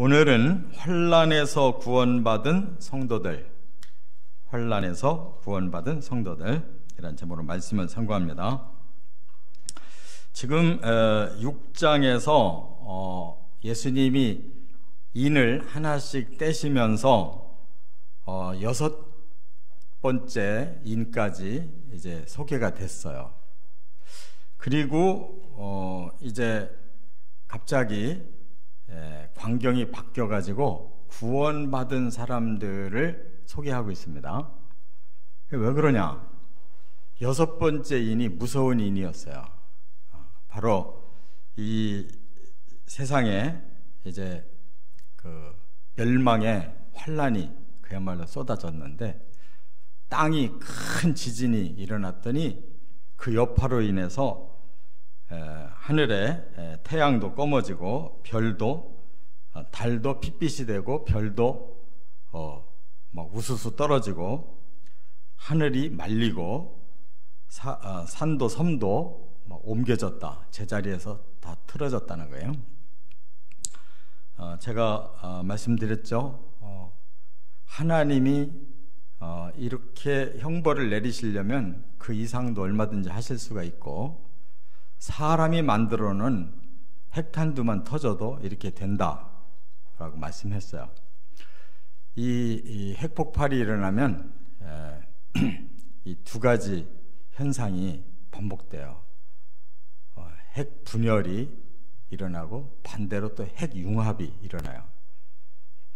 오늘은 환난에서 구원받은 성도들, 환난에서 구원받은 성도들이라는 제목으로 말씀을 선고합니다. 지금 6장에서 예수님이 인을 하나씩 떼시면서 6번째 인까지 이제 소개가 됐어요. 그리고 이제 갑자기 광경이 바뀌어가지고 구원받은 사람들을 소개하고 있습니다. 왜 그러냐? 6번째 인이 무서운 인이었어요. 바로 이 세상에 이제 그 멸망의 환란이 그야말로 쏟아졌는데, 땅이 큰 지진이 일어났더니 그 여파로 인해서 하늘에 태양도 검어지고 별도 달도 핏빛이 되고 별도 막 우수수 떨어지고 하늘이 말리고 산도 섬도 막 옮겨졌다, 제자리에서 다 틀어졌다는 거예요. 제가 말씀드렸죠. 하나님이 이렇게 형벌을 내리시려면 그 이상도 얼마든지 하실 수가 있고, 사람이 만들어 놓은 핵탄두만 터져도 이렇게 된다라고 말씀했어요. 이 핵폭발이 일어나면 이 두 가지 현상이 반복돼요. 핵 분열이 일어나고 반대로 또 핵융합이 일어나요.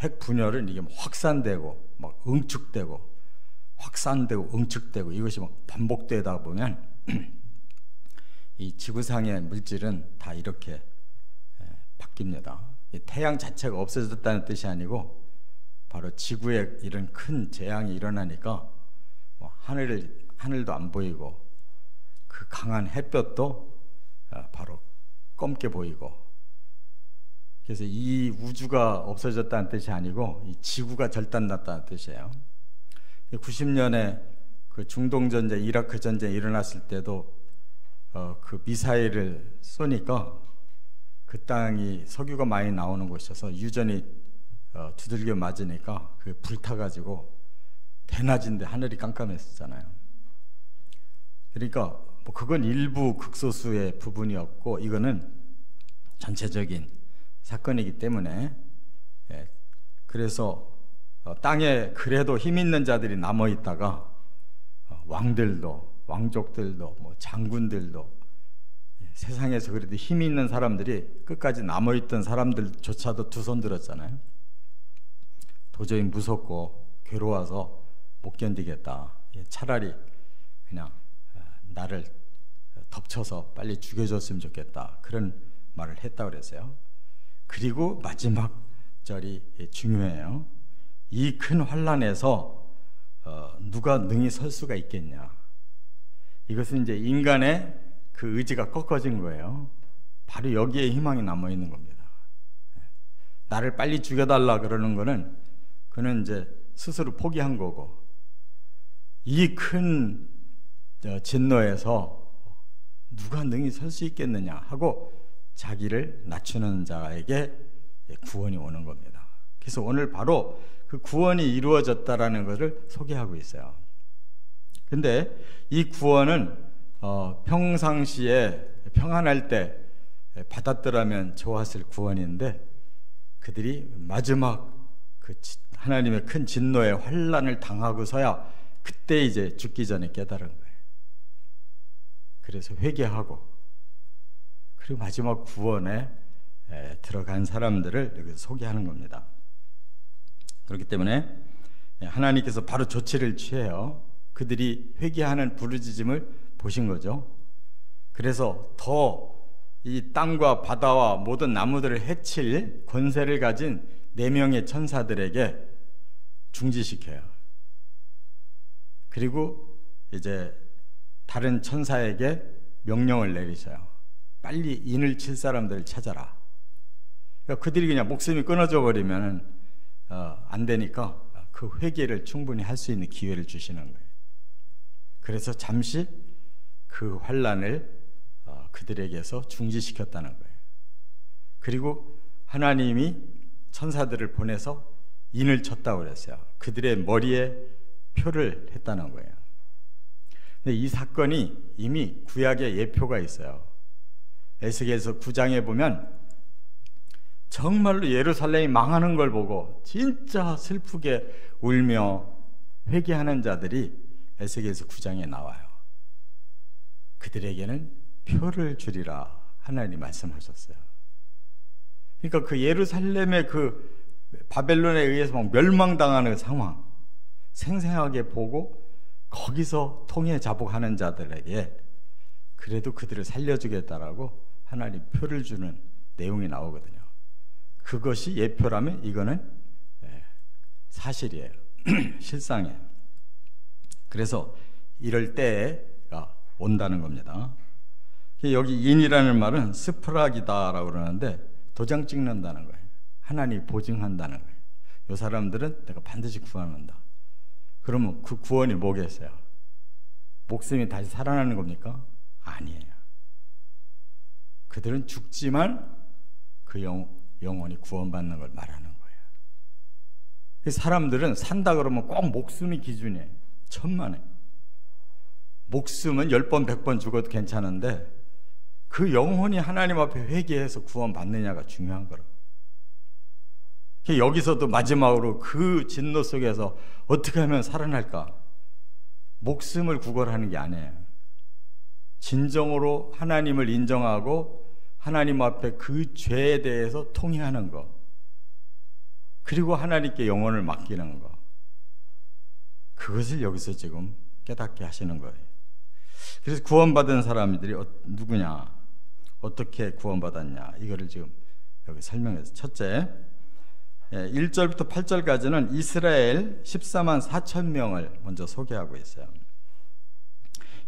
핵 분열은 이게 확산되고 막 응축되고 확산되고 응축되고 이것이 막 반복되다 보면 이 지구상의 물질은 다 이렇게 바뀝니다. 태양 자체가 없어졌다는 뜻이 아니고 바로 지구에 이런 큰 재앙이 일어나니까 뭐 하늘도 안 보이고 그 강한 햇볕도 바로 검게 보이고, 그래서 이 우주가 없어졌다는 뜻이 아니고 이 지구가 절단났다는 뜻이에요. 90년에 그 중동 전쟁, 이라크 전쟁이 일어났을 때도 그 미사일을 쏘니까 그 땅이 석유가 많이 나오는 곳이어서 유전이 두들겨 맞으니까 그게 불타가지고 대낮인데 하늘이 깜깜했었잖아요. 그러니까 뭐 그건 일부 극소수의 부분이었고, 이거는 전체적인 사건이기 때문에, 그래서 땅에 그래도 힘 있는 자들이 남아 있다가 왕족들도 뭐 장군들도, 세상에서 그래도 힘이 있는 사람들이 끝까지 남아 있던 사람들조차도 두 손 들었잖아요. 도저히 무섭고 괴로워서 못 견디겠다, 차라리 그냥 나를 덮쳐서 빨리 죽여줬으면 좋겠다, 그런 말을 했다고 그랬어요. 그리고 마지막 절이 중요해요. 이 큰 환난에서 누가 능히 설 수가 있겠냐. 이것은 이제 인간의 그 의지가 꺾어진 거예요. 바로 여기에 희망이 남아 있는 겁니다. 나를 빨리 죽여달라 그러는 거는 그는 이제 스스로 포기한 거고, 이 큰 진노에서 누가 능히 설 수 있겠느냐 하고 자기를 낮추는 자에게 구원이 오는 겁니다. 그래서 오늘 바로 그 구원이 이루어졌다라는 것을 소개하고 있어요. 근데 이 구원은 평상시에 평안할 때 받았더라면 좋았을 구원인데, 그들이 마지막 그 하나님의 큰 진노의 환난을 당하고서야 그때 이제 죽기 전에 깨달은 거예요. 그래서 회개하고, 그리고 마지막 구원에 들어간 사람들을 여기서 소개하는 겁니다. 그렇기 때문에 하나님께서 바로 조치를 취해요. 그들이 회개하는 부르짖음을 보신 거죠. 그래서 더 이 땅과 바다와 모든 나무들을 해칠 권세를 가진 4명의 천사들에게 중지시켜요. 그리고 이제 다른 천사에게 명령을 내리셔요. 빨리 인을 칠 사람들을 찾아라. 그러니까 그들이 그냥 목숨이 끊어져 버리면 안 되니까 그 회개를 충분히 할 수 있는 기회를 주시는 거예요. 그래서 잠시 그 환난을 그들에게서 중지시켰다는 거예요. 그리고 하나님이 천사들을 보내서 인을 쳤다고 그랬어요. 그들의 머리에 표를 했다는 거예요. 근데 이 사건이 이미 구약에 예표가 있어요. 에스겔서 9장에 보면 정말로 예루살렘이 망하는 걸 보고 진짜 슬프게 울며 회개하는 자들이 에스겔서 9장에 나와요. 그들에게는 표를 주리라 하나님이 말씀하셨어요. 그러니까 그 예루살렘의 그 바벨론에 의해서 막 멸망당하는 상황 생생하게 보고 거기서 통해 자복하는 자들에게 그래도 그들을 살려주겠다라고 하나님 표를 주는 내용이 나오거든요. 그것이 예표라면 이거는 사실이에요. 실상이에요. 그래서 이럴 때가 온다는 겁니다. 여기 인이라는 말은 스프락이다라고 그러는데 도장 찍는다는 거예요. 하나님이 보증한다는 거예요. 이 사람들은 내가 반드시 구원한다. 그러면 그 구원이 뭐겠어요? 목숨이 다시 살아나는 겁니까? 아니에요. 그들은 죽지만 그 영혼이 구원받는 걸 말하는 거예요. 사람들은 산다 그러면 꼭 목숨이 기준이에요. 천만에. 목숨은 10번 100번 죽어도 괜찮은데 그 영혼이 하나님 앞에 회개해서 구원받느냐가 중요한 거라고. 여기서도 마지막으로 그 진노 속에서 어떻게 하면 살아날까? 목숨을 구걸하는 게 아니에요. 진정으로 하나님을 인정하고 하나님 앞에 그 죄에 대해서 통회하는 것, 그리고 하나님께 영혼을 맡기는 것, 그것을 여기서 지금 깨닫게 하시는 거예요. 그래서 구원받은 사람들이 누구냐, 어떻게 구원받았냐, 이거를 지금 여기 설명해서, 첫째 1절부터 8절까지는 이스라엘 14만 4천 명을 먼저 소개하고 있어요.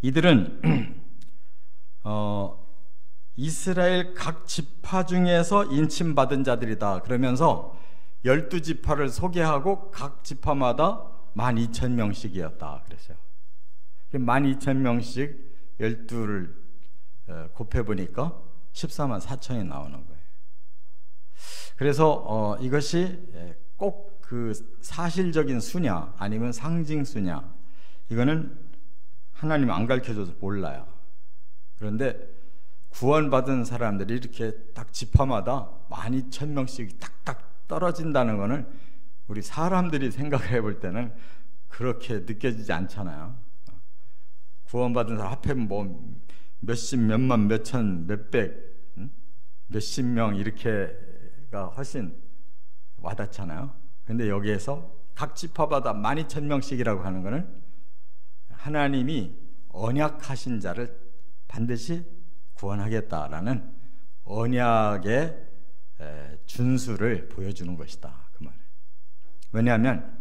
이들은 이스라엘 각 지파 중에서 인침받은 자들이다 그러면서 12지파를 소개하고 각 지파마다 12,000명씩이었다 그랬어요. 12,000명씩 12를 곱해보니까 14만 4천이 나오는 거예요. 그래서 이것이 꼭 그 사실적인 수냐 아니면 상징 수냐, 이거는 하나님 안 가르쳐줘서 몰라요. 그런데 구원받은 사람들이 이렇게 딱 지파마다 12,000명씩 딱딱 떨어진다는 거는 우리 사람들이 생각해 볼 때는 그렇게 느껴지지 않잖아요. 구원받은 사람 합하면 뭐 몇십, 몇만, 몇천, 몇백, 몇십 명 이렇게가 훨씬 와닿잖아요. 그런데 여기에서 각 지파마다 12,000명씩이라고 하는 것은 하나님이 언약하신 자를 반드시 구원하겠다라는 언약의 준수를 보여주는 것이다, 그 말이에요. 왜냐하면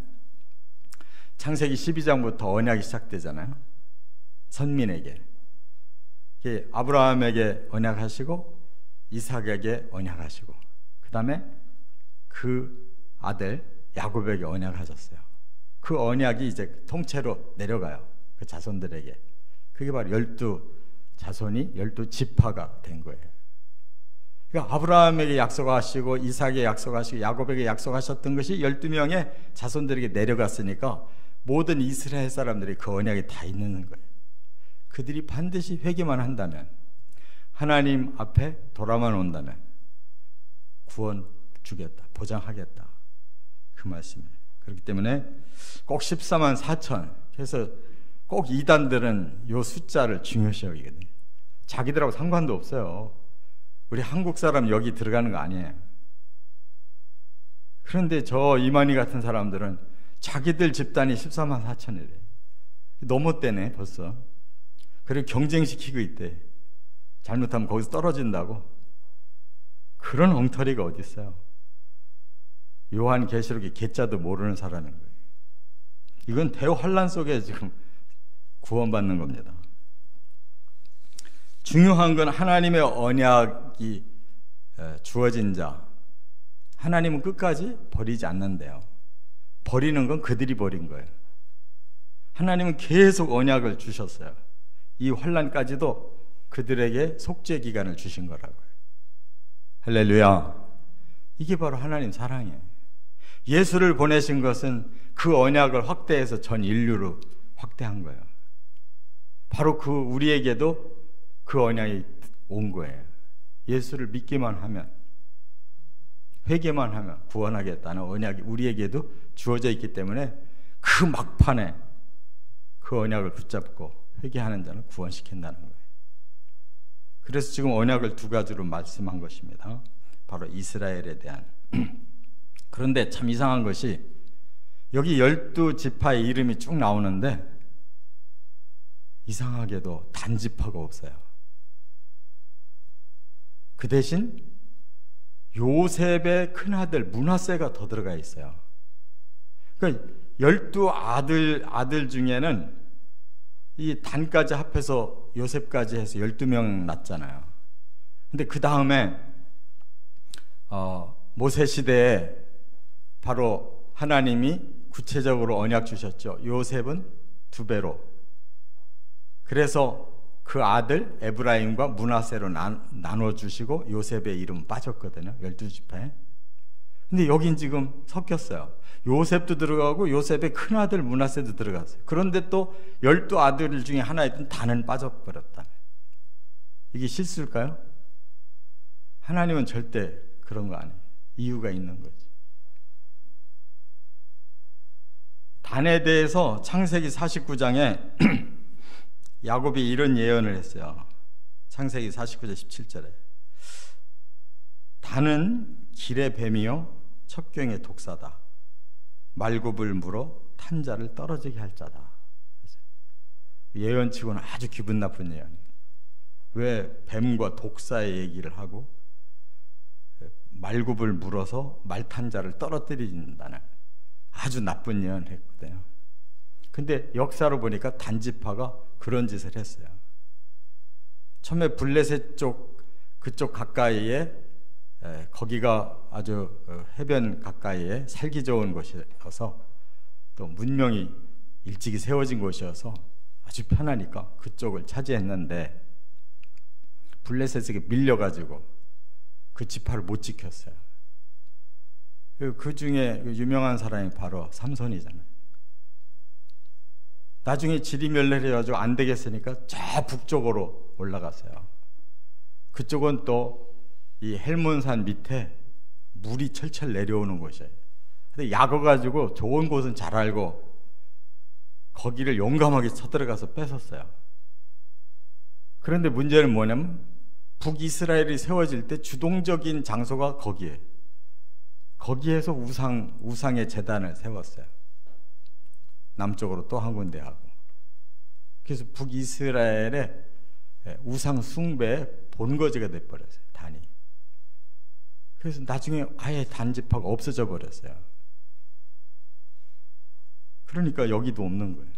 창세기 12장부터 언약이 시작되잖아요. 선민에게, 아브라함에게 언약하시고 이삭에게 언약하시고, 그 다음에 그 아들 야곱에게 언약하셨어요. 그 언약이 이제 통째로 내려가요, 그 자손들에게. 그게 바로 12자손이 12지파가 된 거예요. 그러니까 아브라함에게 약속하시고 이삭에게 약속하시고 야곱에게 약속하셨던 것이 12명의 자손들에게 내려갔으니까 모든 이스라엘 사람들이 그 언약이 다 있는 거예요. 그들이 반드시 회개만 한다면, 하나님 앞에 돌아만 온다면 구원 주겠다, 보장하겠다, 그 말씀이에요. 그렇기 때문에 꼭 14만 4천, 그래서 꼭 이단들은 이 숫자를 중요시 여기거든요. 자기들하고 상관도 없어요. 우리 한국 사람 여기 들어가는 거 아니에요. 그런데 저 이만희 같은 사람들은 자기들 집단이 14만 4천이래. 넘었대네 벌써. 그리고 경쟁시키고 있대. 잘못하면 거기서 떨어진다고. 그런 엉터리가 어디 있어요. 요한계시록의 개자도 모르는 사람인 거예요. 이건 대환란 속에 지금 구원받는 겁니다. 중요한 건 하나님의 언약이 주어진 자, 하나님은 끝까지 버리지 않는데요. 버리는 건 그들이 버린 거예요. 하나님은 계속 언약을 주셨어요. 이 환란까지도 그들에게 속죄 기간을 주신 거라고요. 할렐루야. 이게 바로 하나님 사랑이에요. 예수를 보내신 것은 그 언약을 확대해서 전 인류로 확대한 거예요. 바로 우리에게도 그 언약이 온 거예요. 예수를 믿기만 하면, 회개만 하면 구원하겠다는 언약이 우리에게도 주어져 있기 때문에 그 막판에 그 언약을 붙잡고 회개하는 자는 구원시킨다는 거예요. 그래서 지금 언약을 두 가지로 말씀한 것입니다. 바로 이스라엘에 대한. 그런데 참 이상한 것이 여기 12지파의 이름이 쭉 나오는데 이상하게도 단지파가 없어요. 그 대신 요셉의 큰아들 므낫세가 더 들어가 있어요. 그러니까 12아들 중에는 이 단까지 합해서 요셉까지 해서 12명 낳잖아요. 근데 그 다음에 모세 시대에 바로 하나님이 구체적으로 언약 주셨죠. 요셉은 2배로. 그래서 그 아들 에브라임과 므낫세로 나눠주시고 요셉의 이름은 빠졌거든요. 12지파에. 근데 여긴 지금 섞였어요. 요셉도 들어가고 요셉의 큰아들 므낫세도 들어갔어요. 그런데 또 12아들 중에 하나였던 단은 빠져버렸다. 이게 실수일까요? 하나님은 절대 그런 거 아니에요. 이유가 있는 거지. 단에 대해서 창세기 49장에 야곱이 이런 예언을 했어요. 창세기 49장 17절에 단은 길의 뱀이요 첩경의 독사다. 말굽을 물어 탄 자를 떨어지게 할 자다. 예언치고는 아주 기분 나쁜 예언이에요. 왜 뱀과 독사의 얘기를 하고 말굽을 물어서 말탄 자를 떨어뜨린다는 아주 나쁜 예언을 했거든요. 근데 역사로 보니까 단지파가 그런 짓을 했어요. 처음에 블레셋 그쪽 가까이에 거기가 아주 해변 가까이에 살기 좋은 곳이어서 또 문명이 일찍이 세워진 곳이어서 아주 편하니까 그쪽을 차지했는데 블레셋에게 밀려가지고 그 지파를 못 지켰어요. 그 중에 유명한 사람이 바로 삼손이잖아요. 나중에 지리멸렬해가지고 안 되겠으니까 저 북쪽으로 올라갔어요. 그쪽은 또 이 헬몬산 밑에 물이 철철 내려오는 곳이에요. 근데 약어가지고 좋은 곳은 잘 알고 거기를 용감하게 쳐들어가서 뺏었어요. 그런데 문제는 뭐냐면 북이스라엘이 세워질 때 주동적인 장소가 거기에. 거기에서 우상의 제단을 세웠어요. 남쪽으로 또 한 군데 하고. 그래서 북이스라엘의 우상 숭배의 본거지가 돼버렸어요. 단이. 그래서 나중에 아예 단지파가 없어져 버렸어요. 그러니까 여기도 없는 거예요.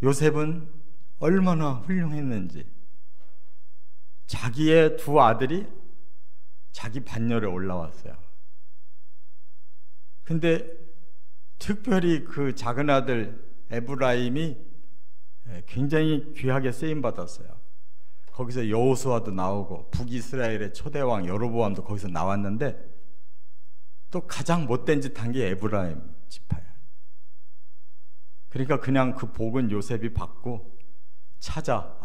요셉은 얼마나 훌륭했는지 자기의 두 아들이 자기 반열에 올라왔어요. 근데 특별히 그 작은 아들 에브라임이 굉장히 귀하게 쓰임받았어요. 거기서 여호수아도 나오고 북이스라엘의 초대왕 여로보암도 거기서 나왔는데 또 가장 못된 짓 한 게 에브라임 지파예요. 그러니까 그냥 그 복은 요셉이 받고 장자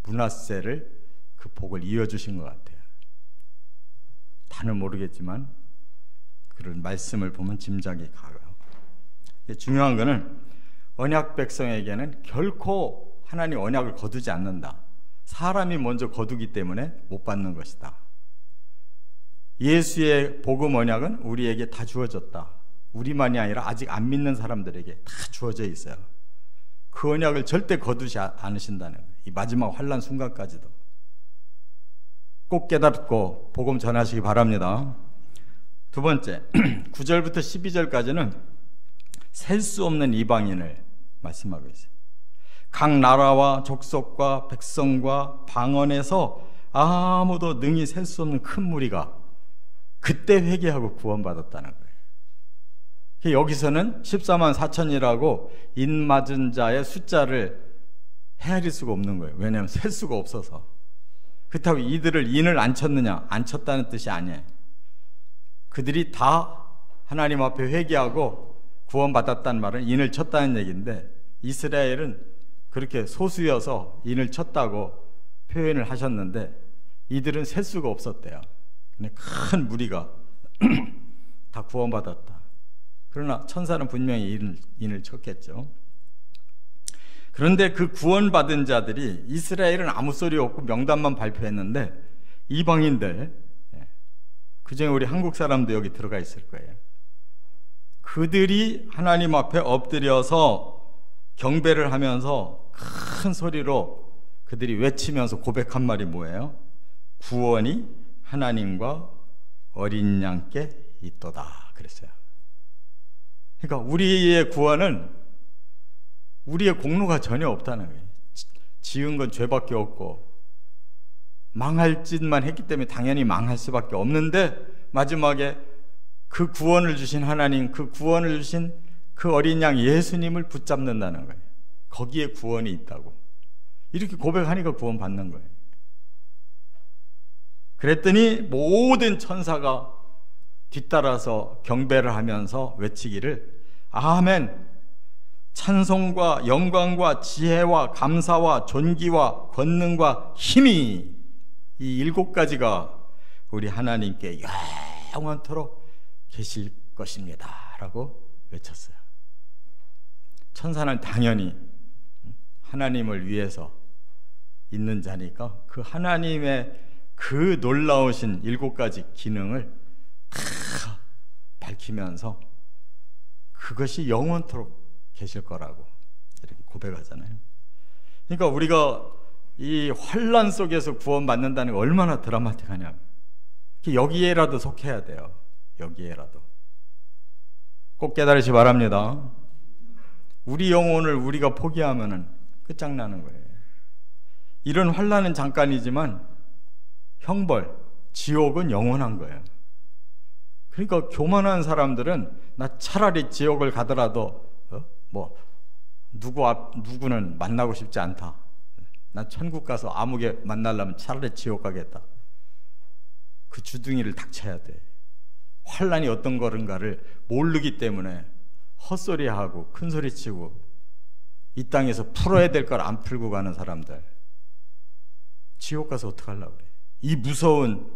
므낫세를 그 복을 이어주신 것 같아요. 다는 모르겠지만 그런 말씀을 보면 짐작이 가요. 중요한 거는 언약 백성에게는 결코 하나님 언약을 거두지 않는다. 사람이 먼저 거두기 때문에 못 받는 것이다. 예수의 복음 언약은 우리에게 다 주어졌다. 우리만이 아니라 아직 안 믿는 사람들에게 다 주어져 있어요. 그 언약을 절대 거두지 않으신다는 거예요. 이 마지막 환난 순간까지도 꼭 깨닫고 복음 전하시기 바랍니다. 두 번째, 9절부터 12절까지는 셀 수 없는 이방인을 말씀하고 있어요. 각 나라와 족속과 백성과 방언에서 아무도 능히 셀 수 없는 큰 무리가 그때 회개하고 구원받았다는 거예요. 여기서는 14만 4천이라고 인맞은 자의 숫자를 헤아릴 수가 없는 거예요. 왜냐하면 셀 수가 없어서. 그렇다고 이들을 인을 안 쳤느냐? 안 쳤다는 뜻이 아니에요. 그들이 다 하나님 앞에 회개하고 구원받았다는 말은 인을 쳤다는 얘기인데, 이스라엘은 그렇게 소수여서 인을 쳤다고 표현을 하셨는데 이들은 셀 수가 없었대요. 근데 큰 무리가 다 구원받았다. 그러나 천사는 분명히 인을 쳤겠죠. 그런데 그 구원받은 자들이, 이스라엘은 아무 소리 없고 명단만 발표했는데 이방인들, 그중에 우리 한국 사람도 여기 들어가 있을 거예요. 그들이 하나님 앞에 엎드려서 경배를 하면서 큰 소리로 그들이 외치면서 고백한 말이 뭐예요? 구원이 하나님과 어린 양께 있도다 그랬어요. 그러니까 우리의 구원은 우리의 공로가 전혀 없다는 거예요. 지은 건 죄밖에 없고 망할 짓만 했기 때문에 당연히 망할 수밖에 없는데, 마지막에 그 구원을 주신 하나님, 그 구원을 주신 그 어린 양 예수님을 붙잡는다는 거예요. 거기에 구원이 있다고. 이렇게 고백하니까 구원 받는 거예요. 그랬더니 모든 천사가 뒤따라서 경배를 하면서 외치기를 아멘, 찬송과 영광과 지혜와 감사와 존귀와 권능과 힘이, 이 7가지가 우리 하나님께 영원토록 계실 것입니다 라고 외쳤어요. 천사는 당연히 하나님을 위해서 있는 자니까 그 하나님의 그 놀라우신 7가지 기능을 다 밝히면서 그것이 영원토록 계실 거라고 이렇게 고백하잖아요. 그러니까 우리가 이 환난 속에서 구원받는다는 게 얼마나 드라마틱하냐면, 여기에라도 속해야 돼요. 여기에라도 꼭 깨달으시 바랍니다. 우리 영혼을 우리가 포기하면은 끝장나는 거예요. 이런 환난은 잠깐이지만 형벌, 지옥은 영원한 거예요. 그러니까 교만한 사람들은 나 차라리 지옥을 가더라도 누구는 만나고 싶지 않다. 나 천국 가서 아무개 만나려면 차라리 지옥 가겠다. 그 주둥이를 닥쳐야 돼. 환난이 어떤 거인가를 모르기 때문에 헛소리하고 큰소리치고 이 땅에서 풀어야 될 걸 안 풀고 가는 사람들, 지옥 가서 어떡하려고 그래. 이 무서운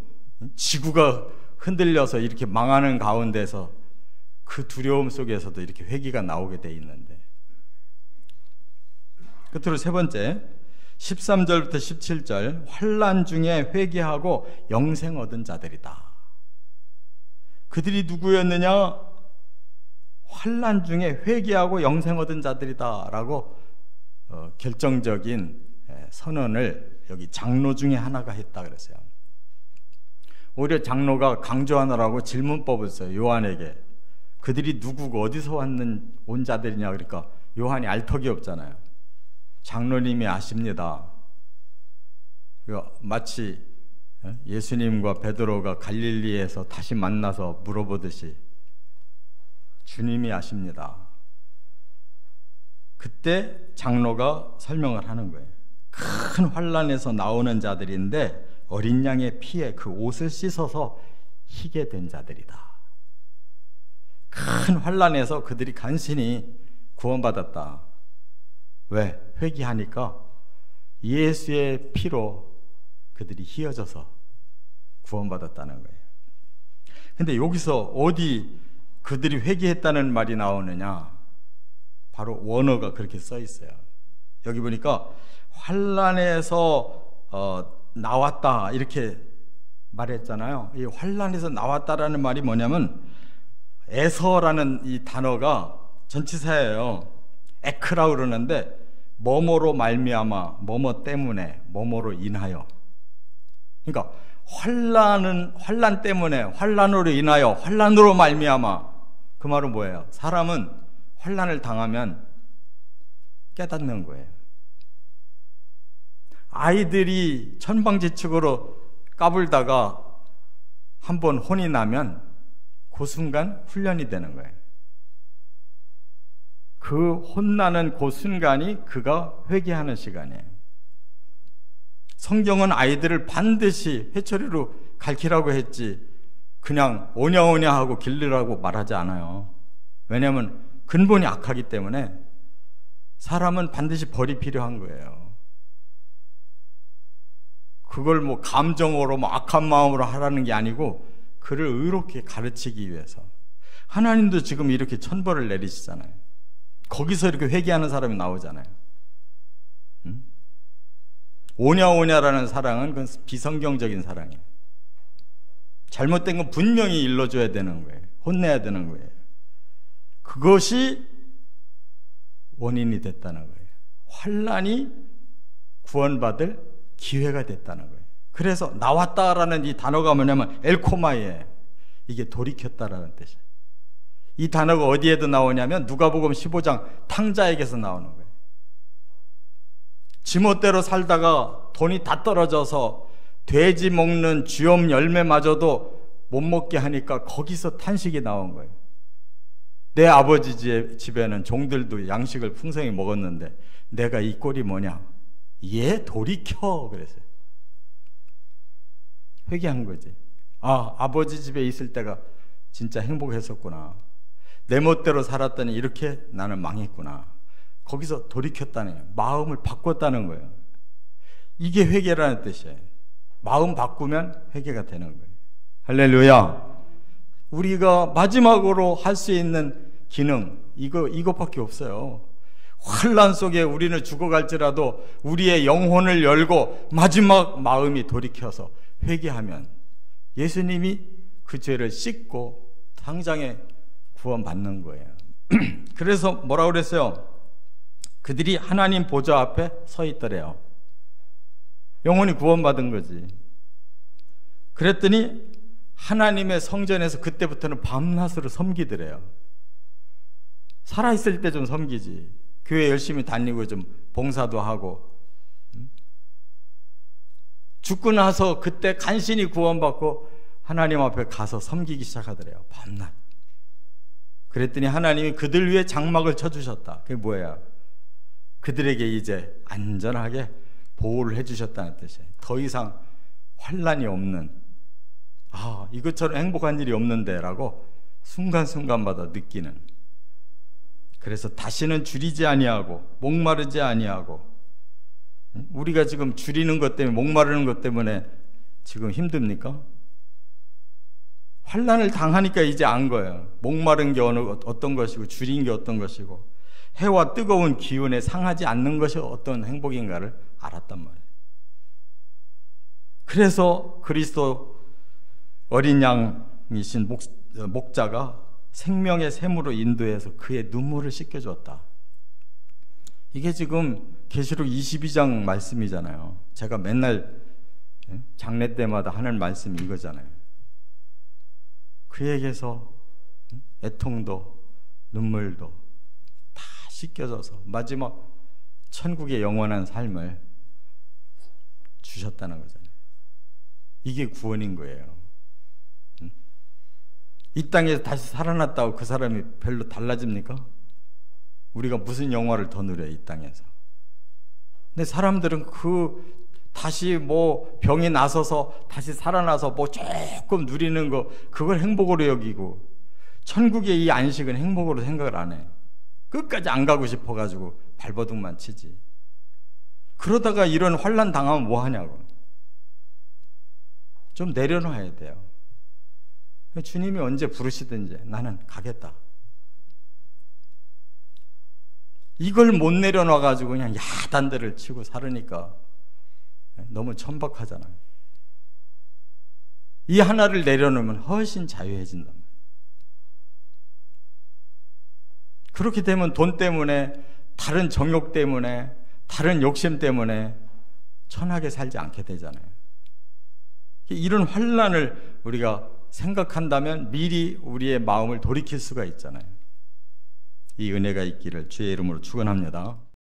지구가 흔들려서 이렇게 망하는 가운데서 그 두려움 속에서도 이렇게 회개가 나오게 돼 있는데, 끝으로 세 번째 13절부터 17절, 환난 중에 회개하고 영생 얻은 자들이다. 그들이 누구였느냐? 환난 중에 회개하고 영생 얻은 자들이다 라고 결정적인 선언을 여기 장로 중에 하나가 했다 그랬어요. 오히려 장로가 강조하느라고 질문법을 써요. 요한에게 그들이 누구고 어디서 온 자들이냐. 그러니까 요한이 알 턱이 없잖아요. 장로님이 아십니다. 마치 예수님과 베드로가 갈릴리에서 다시 만나서 물어보듯이 주님이 아십니다. 그때 장로가 설명을 하는 거예요. 큰 환난에서 나오는 자들인데 어린 양의 피에 그 옷을 씻어서 희게 된 자들이다. 큰 환난에서 그들이 간신히 구원받았다. 왜? 회개하니까 예수의 피로 그들이 희어져서 구원받았다는 거예요. 근데 여기서 어디 그들이 회개했다는 말이 나오느냐? 바로 원어가 그렇게 써 있어요. 여기 보니까 환난에서 나왔다 이렇게 말했잖아요. 이 환난에서 나왔다라는 말이 뭐냐면 에서라는 이 단어가 전치사예요. 에크라 그러는데 뭐뭐로 말미암아, 뭐뭐 때문에, 뭐뭐로 인하여. 그러니까 환난 때문에, 환난으로 인하여, 환난으로 말미암아. 그 말은 뭐예요? 사람은 환난을 당하면 깨닫는 거예요. 아이들이 천방지축으로 까불다가 한번 혼이 나면 그 순간 훈련이 되는 거예요. 그 혼나는 그 순간이 그가 회개하는 시간이에요. 성경은 아이들을 반드시 회초리로 가르치라고 했지 그냥 오냐오냐 하고 길르라고 말하지 않아요. 왜냐하면 근본이 악하기 때문에 사람은 반드시 벌이 필요한 거예요. 그걸 뭐 감정으로 뭐 악한 마음으로 하라는 게 아니고 그를 의롭게 가르치기 위해서. 하나님도 지금 이렇게 천벌을 내리시잖아요. 거기서 이렇게 회개하는 사람이 나오잖아요. 오냐오냐라는 사랑은 그건 비성경적인 사랑이에요. 잘못된 건 분명히 일러줘야 되는 거예요. 혼내야 되는 거예요. 그것이 원인이 됐다는 거예요. 환난이 구원받을 기회가 됐다는 거예요. 그래서 나왔다라는 이 단어가 뭐냐면 엘코마이에요. 이게 돌이켰다라는 뜻이에요. 이 단어가 어디에도 나오냐면 누가복음 15장 탕자에게서 나오는 거예요. 지멋대로 살다가 돈이 다 떨어져서 돼지 먹는 쥐엄 열매마저도 못 먹게 하니까 거기서 탄식이 나온 거예요. 내 아버지 집에는 종들도 양식을 풍성히 먹었는데 내가 이 꼴이 뭐냐? 얘 돌이켜 그랬어요. 회개한 거지. 아, 아버지 집에 있을 때가 진짜 행복했었구나. 내 멋대로 살았더니 이렇게 나는 망했구나. 거기서 돌이켰다는 거예요. 마음을 바꿨다는 거예요. 이게 회개라는 뜻이에요. 마음 바꾸면 회개가 되는 거예요. 할렐루야. 우리가 마지막으로 할 수 있는 기능 이것밖에 없어요. 환난 속에 우리는 죽어갈지라도 우리의 영혼을 열고 마지막 마음이 돌이켜서 회개하면 예수님이 그 죄를 씻고 당장에 구원받는 거예요. 그래서 뭐라고 그랬어요? 그들이 하나님 보좌 앞에 서 있더래요. 영혼이 구원받은 거지. 그랬더니 하나님의 성전에서 그때부터는 밤낮으로 섬기더래요. 살아있을 때 좀 섬기지. 교회 열심히 다니고 좀 봉사도 하고. 죽고 나서 그때 간신히 구원받고 하나님 앞에 가서 섬기기 시작하더래요. 밤낮. 그랬더니 하나님이 그들 위에 장막을 쳐주셨다. 그게 뭐예요? 그들에게 이제 안전하게 보호를 해주셨다는 뜻이에요. 더 이상 환난이 없는, 이것처럼 행복한 일이 없는데 라고 순간순간마다 느끼는. 그래서 다시는 줄이지 아니하고 목마르지 아니하고. 우리가 지금 줄이는 것 때문에 목마르는 것 때문에 지금 힘듭니까? 환난을 당하니까 이제 안 거예요. 목마른 게 어떤 것이고 줄인 게 어떤 것이고 해와 뜨거운 기운에 상하지 않는 것이 어떤 행복인가를 알았단 말이에요. 그래서 그리스도 어린 양이신 목자가 생명의 샘으로 인도해서 그의 눈물을 씻겨줬다. 이게 지금 계시록 22장 말씀이잖아요. 제가 맨날 장례 때마다 하는 말씀이 이거잖아요. 그에게서 애통도 눈물도 다 씻겨져서 마지막 천국의 영원한 삶을 주셨다는 거잖아요. 이게 구원인 거예요. 이 땅에서 다시 살아났다고 그 사람이 별로 달라집니까? 우리가 무슨 영화를 더 누려요, 이 땅에서. 근데 사람들은 다시 뭐 병이 나서서 다시 살아나서 뭐 조금 누리는 거, 그걸 행복으로 여기고, 천국의 이 안식은 행복으로 생각을 안 해. 끝까지 안 가고 싶어가지고 발버둥만 치지. 그러다가 이런 환난 당하면 뭐 하냐고. 좀 내려놔야 돼요. 주님이 언제 부르시든지 나는 가겠다. 이걸 못 내려놔가지고 그냥 야단들을 치고 살으니까 너무 천박하잖아요. 이 하나를 내려놓으면 훨씬 자유해진단 말이에요. 그렇게 되면 돈 때문에, 다른 정욕 때문에, 다른 욕심 때문에 천하게 살지 않게 되잖아요. 이런 환난을 우리가 생각한다면 미리 우리의 마음을 돌이킬 수가 있잖아요. 이 은혜가 있기를 주의 이름으로 축원합니다.